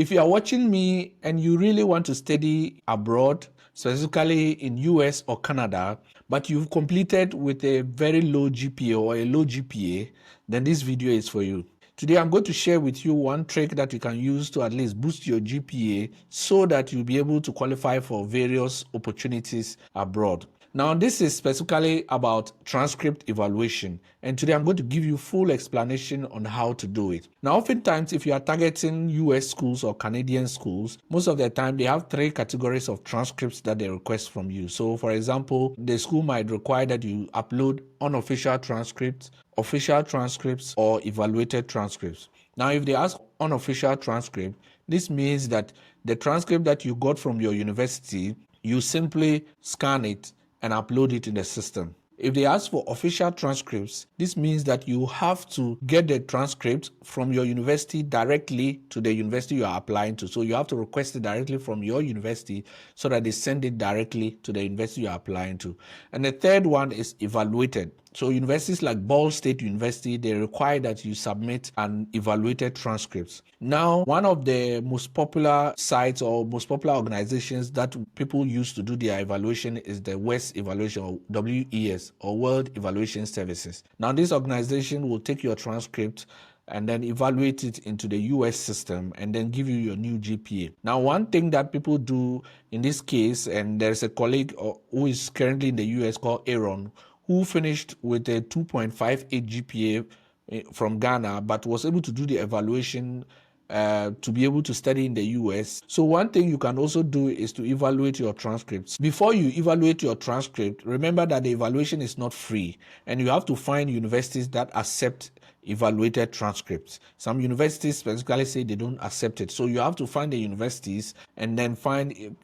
If you are watching me and you really want to study abroad, specifically in US or Canada, but you've completed with a very low GPA or a low GPA, then this video is for you. Today, I'm going to share with you one trick that you can use to at least boost your GPA so that you'll be able to qualify for various opportunities abroad. Now, this is specifically about transcript evaluation, and today I'm going to give you full explanation on how to do it. Now, oftentimes, if you are targeting US schools or Canadian schools, most of the time they have three categories of transcripts that they request from you. So, for example, the school might require that you upload unofficial transcripts, official transcripts, or evaluated transcripts. Now, if they ask unofficial transcript, this means that the transcript that you got from your university, you simply scan it and upload it in the system. If they ask for official transcripts, this means that you have to get the transcript from your university directly to the university you are applying to. So you have to request it directly from your university so that they send it directly to the university you are applying to. And the third one is evaluated. So universities like Ball State University, they require that you submit an evaluated transcripts. Now, one of the most popular sites or most popular organizations that people use to do their evaluation is the WES evaluation, or WES, or World Evaluation Services. Now, this organization will take your transcript and then evaluate it into the US system and then give you your new GPA. Now, one thing that people do in this case, and there's a colleague who is currently in the US called Aaron, who finished with a 2.58 GPA from Ghana, but was able to do the evaluation to be able to study in the US. So one thing you can also do is to evaluate your transcripts. Before you evaluate your transcript, remember that the evaluation is not free, and you have to find universities that accept evaluated transcripts. Some universities specifically say they don't accept it. So you have to find the universities and then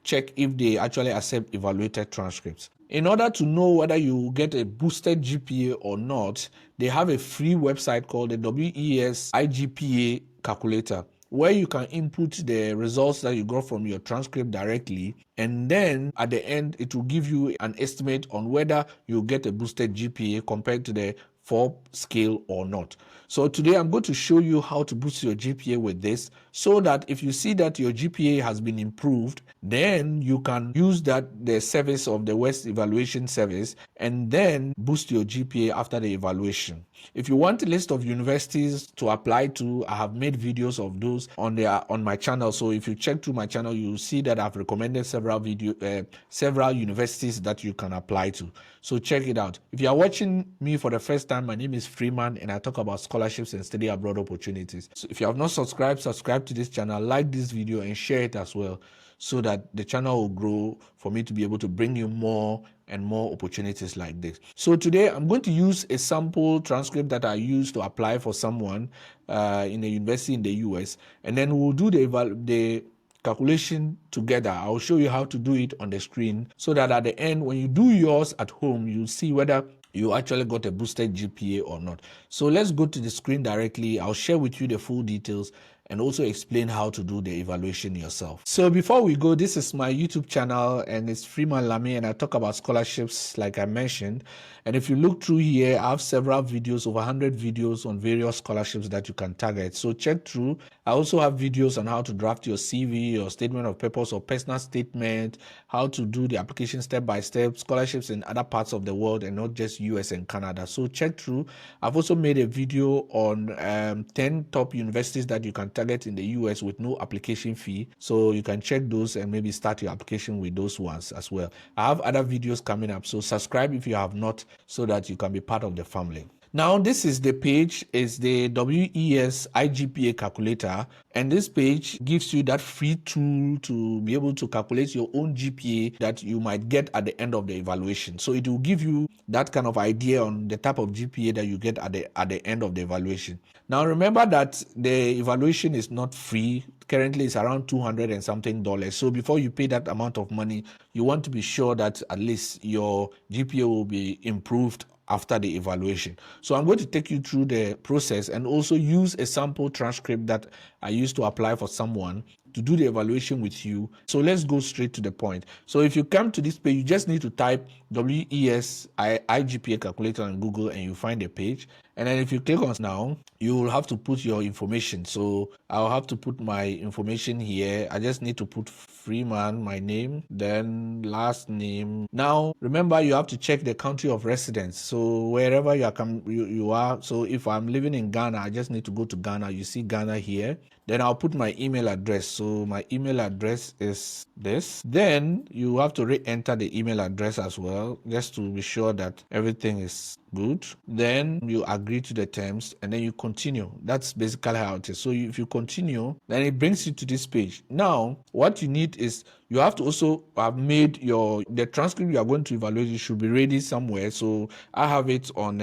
check if they actually accept evaluated transcripts. In order to know whether you get a boosted GPA or not, they have a free website called the WES iGPA calculator, where you can input the results that you got from your transcript directly, and then at the end it will give you an estimate on whether you get a boosted GPA compared to the 4 scale or not. So today I'm going to show you how to boost your GPA with this, so that if you see that your GPA has been improved, then you can use the service of the WES evaluation service and then boost your GPA after the evaluation. If you want a list of universities to apply to, I have made videos of those on my channel. So if you check through my channel, you'll see that I've recommended several universities that you can apply to. So check it out. If you are watching me for the first time, my name is Freeman and I talk about scholarships and study abroad opportunities. So if you have not subscribed, subscribe to this channel, like this video and share it as well, so that the channel will grow for me to be able to bring you more and more opportunities like this. So today I'm going to use a sample transcript that I used to apply for someone in a university in the US, and then we'll do the calculation together. I'll show you how to do it on the screen, so that at the end, when you do yours at home, you'll see whether you actually got a boosted GPA or not. So let's go to the screen directly. I'll share with you the full details and also explain how to do the evaluation yourself. So before we go, this is my YouTube channel and it's Freeman Lamy, and I talk about scholarships like I mentioned. And if you look through here, I have several videos, over 100 videos on various scholarships that you can target. So check through. I also have videos on how to draft your CV, your statement of purpose or personal statement, how to do the application step by step, scholarships in other parts of the world and not just US and Canada. So check through. I've also made a video on 10 top universities that you can target in the US with no application fee. So you can check those and maybe start your application with those ones as well. I have other videos coming up, so subscribe if you have not, so that you can be part of the family. Now, this is the page, is the WES iGPA calculator, and this page gives you that free tool to be able to calculate your own GPA that you might get at the end of the evaluation. So it will give you that kind of idea on the type of GPA that you get at the end of the evaluation. Now, remember that the evaluation is not free. Currently, it's around $200 and something. So before you pay that amount of money, you want to be sure that at least your GPA will be improved after the evaluation. So I'm going to take you through the process and also use a sample transcript that I used to apply for someone to do the evaluation with you. So let's go straight to the point. So if you come to this page, you just need to type WES iGPA calculator on Google and you find a page. And then if you click on now, you will have to put your information. So I'll have to put my information here. I just need to put Freeman, my name, then last name. Now, remember, you have to check the country of residence. So wherever you are. So if I'm living in Ghana, I just need to go to Ghana. You see Ghana here. Then I'll put my email address. So my email address is this. Then you have to re-enter the email address as well, just to be sure that everything is good. Then you agree to the terms and then you continue. That's basically how it is. So if you continue, then it brings you to this page. Now, what you need is you have to also have made the transcript you are going to evaluate. It should be ready somewhere. So I have it on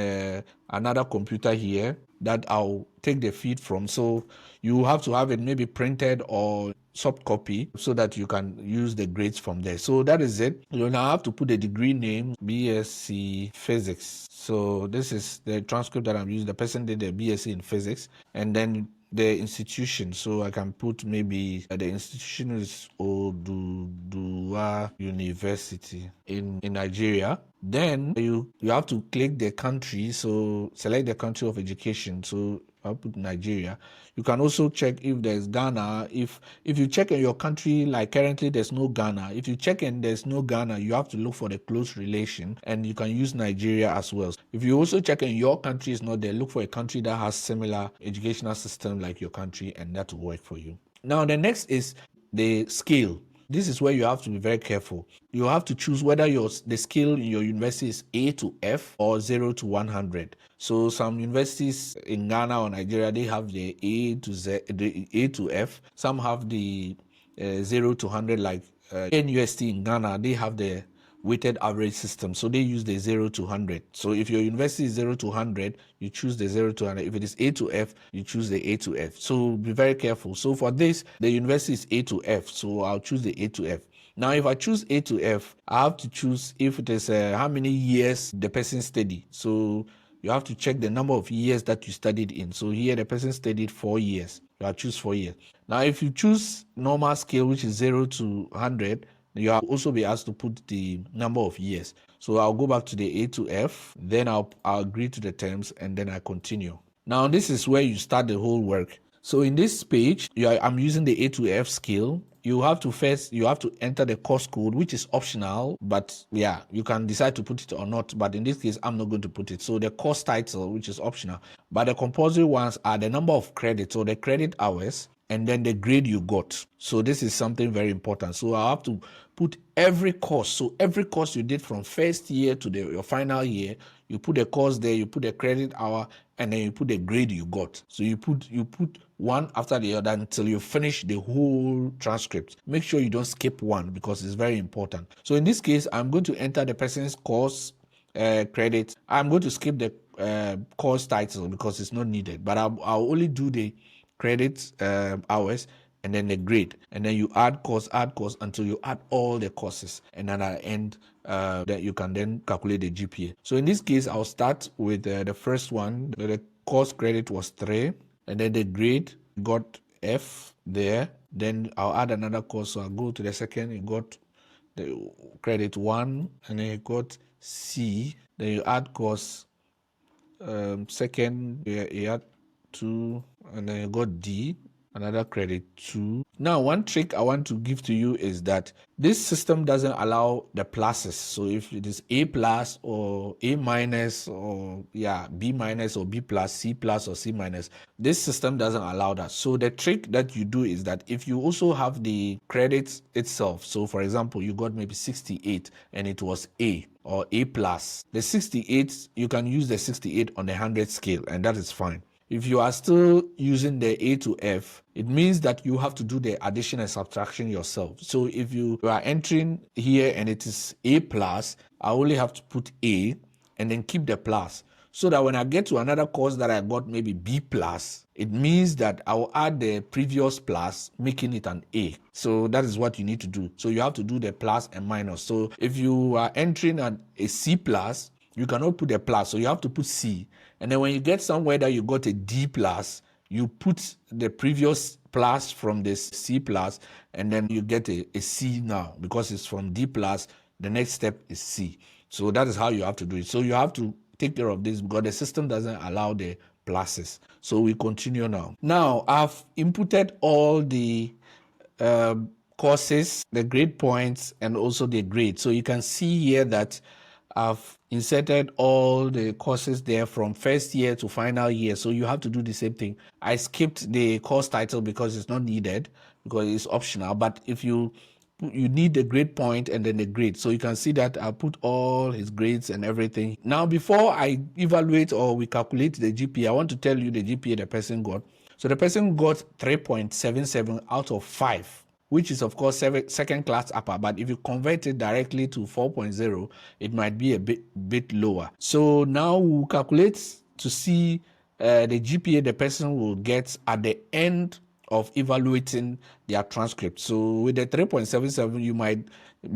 another computer here that I'll take the feed from. So you have to have it maybe printed or soft copy so that you can use the grades from there. So that is it. You now have to put the degree name, BSc Physics. So this is the transcript that I'm using. The person did the BSc in Physics, and then the institution. So I can put maybe the institution is Oduduwa University in Nigeria. Then you have to click the country. So select the country of education. So I'll put Nigeria. You can also check if there's Ghana. If you check in your country, like currently there's no Ghana. If you check and there's no Ghana, you have to look for the close relation, and you can use Nigeria as well. If you also check in your country is not there, look for a country that has similar educational system like your country, and that will work for you. Now the next is the scale. This is where you have to be very careful. You have to choose whether the scale in your university is A to F or 0 to 100. So some universities in Ghana or Nigeria, they have the A to F. Some have the 0 to 100, like NUST in Ghana, they have the weighted average system. So they use the 0 to 100. So if your university is 0 to 100, you choose the 0 to 100. If it is A to F, you choose the A to F. So be very careful. So for this, the university is A to F. So I'll choose the A to F. Now, if I choose A to F, I have to choose if it is how many years the person studied. So you have to check the number of years that you studied in. So here the person studied 4 years. You have to choose 4 years. Now, if you choose normal scale, which is 0 to 100, you will also be asked to put the number of years. So I'll go back to the A to F, then I'll agree to the terms, and then I continue. Now, this is where you start the whole work. So in this page, I'm using the A to F scale. You have to enter the course code, which is optional, but yeah, you can decide to put it or not. But in this case, I'm not going to put it. So the course title, which is optional, but the compulsory ones are the number of credits or the credit hours, and then the grade you got. So this is something very important. So I have to put every course. So every course you did from first year to your final year, you put the course there, you put the credit hour, and then you put the grade you got. So you put one after the other until you finish the whole transcript. Make sure you don't skip one because it's very important. So in this case, I'm going to enter the person's course credit. I'm going to skip the course title because it's not needed, but I'll only do the credit hours and then the grade, and then you add course until you add all the courses, and then at the end that you can then calculate the GPA. So in this case, I'll start with the first one. The course credit was 3, and then the grade got F there. Then I'll add another course, so I'll go to the second. You got the credit 1, and then you got C. Then you add course second, you add 2, and then you got D, another credit 2. Now, one trick I want to give to you is that this system doesn't allow the pluses. So if it is A plus or A minus or B minus or B plus, C plus or C minus, this system doesn't allow that. So the trick that you do is that if you also have the credits itself, so for example, you got maybe 68 and it was A or A plus, the 68, you can use the 68 on the 100 scale, and that is fine. If you are still using the A to F, it means that you have to do the addition and subtraction yourself. So if you are entering here and it is A plus, I only have to put A and then keep the plus. So that when I get to another course that I got maybe B plus, it means that I will add the previous plus, making it an A. So that is what you need to do. So you have to do the plus and minus. So if you are entering a C plus, you cannot put a plus, so you have to put C. And then when you get somewhere that you got a D plus, you put the previous plus from this C plus, and then you get a C now because it's from D plus. The next step is C. So that is how you have to do it. So you have to take care of this because the system doesn't allow the pluses. So we continue now. Now I've inputted all the courses, the grade points, and also the grade. So you can see here that I've inserted all the courses there from first year to final year. So you have to do the same thing. I skipped the course title because it's not needed, because it's optional. But if you need the grade point and then the grade. So you can see that I put all his grades and everything. Now, before I evaluate or we calculate the GPA, I want to tell you the GPA the person got. So the person got 3.77 out of 5, which is of course second class upper, but if you convert it directly to 4.0, it might be a bit lower. So now we'll calculate to see the GPA the person will get at the end of evaluating their transcript. So with the 3.77, you might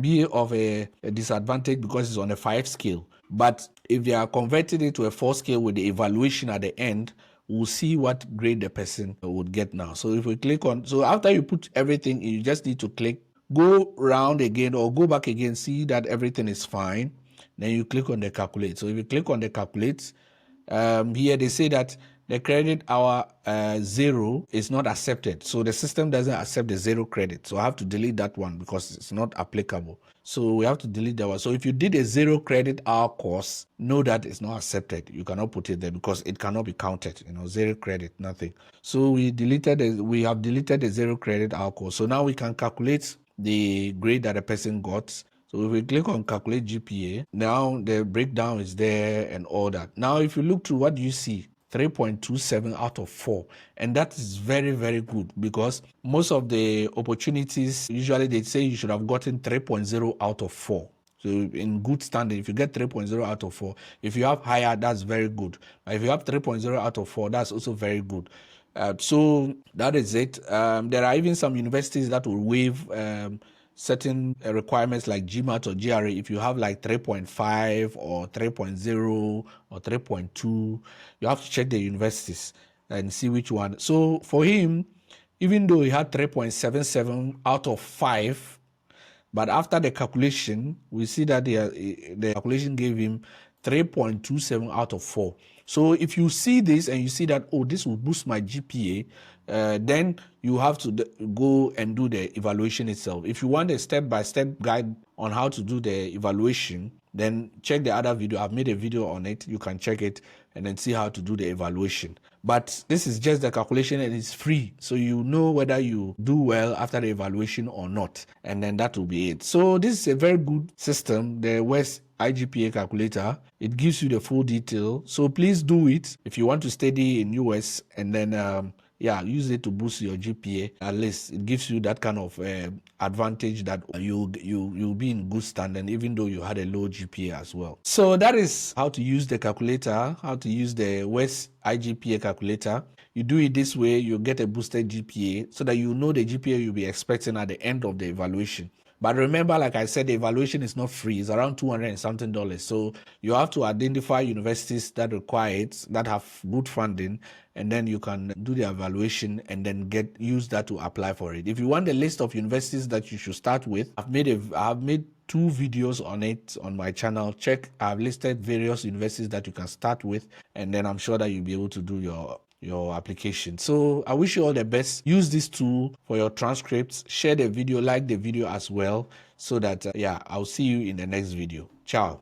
be of a disadvantage because it's on a 5 scale. But if they are converting it to a 4 scale with the evaluation at the end, we'll see what grade the person would get now. So if we click on, so after you put everything, you just need to click, go round again or go back again, see that everything is fine. Then you click on the calculate. So if you click on the calculate, here they say that the credit hour 0 is not accepted. So the system doesn't accept the 0 credit. So I have to delete that one because it's not applicable. So we have to delete that one. So if you did a 0 credit hour course, know that it's not accepted. You cannot put it there because it cannot be counted. 0 credit, nothing. So we have deleted the 0 credit hour course. So now we can calculate the grade that a person got. So if we click on calculate GPA, now the breakdown is there and all that. Now, if you look to what you see, 3.27 out of 4. And that is very, very good because most of the opportunities, usually they say you should have gotten 3.0 out of 4. So in good standing, if you get 3.0 out of 4, if you have higher, that's very good. But if you have 3.0 out of 4, that's also very good. So that is it. There are even some universities that will waive certain requirements like GMAT or GRE. If you have like 3.5 or 3.0 or 3.2, you have to check the universities and see which one. So for him, even though he had 3.77 out of 5, but after the calculation, we see that the calculation gave him 3.27 out of 4. So if you see this and you see that, oh, this will boost my GPA, then you have to go and do the evaluation itself. If you want a step-by-step guide on how to do the evaluation, then check the other video. I've made a video on it. You can check it and then see how to do the evaluation. But this is just the calculation and it's free. So you know whether you do well after the evaluation or not. And then that will be it. So this is a very good system, the WES iGPA calculator. It gives you the full detail. So please do it if you want to study in US and then use it to boost your GPA. At least it gives you that kind of advantage that you'll be in good standing even though you had a low GPA as well. So that is how to use the calculator, how to use the WES iGPA calculator. You do it this way, you get a boosted GPA so that you know the GPA you'll be expecting at the end of the evaluation. But remember, like I said, the evaluation is not free. It's around $200 and something. So you have to identify universities that require it, that have good funding, and then you can do the evaluation and then use that to apply for it. If you want a list of universities that you should start with, I've made 2 videos on it on my channel. Check, I've listed various universities that you can start with, and then I'm sure that you'll be able to do your application. So I wish you all the best. Use this tool for your transcripts. Share the video, like the video as well, so that I'll see you in the next video. Ciao.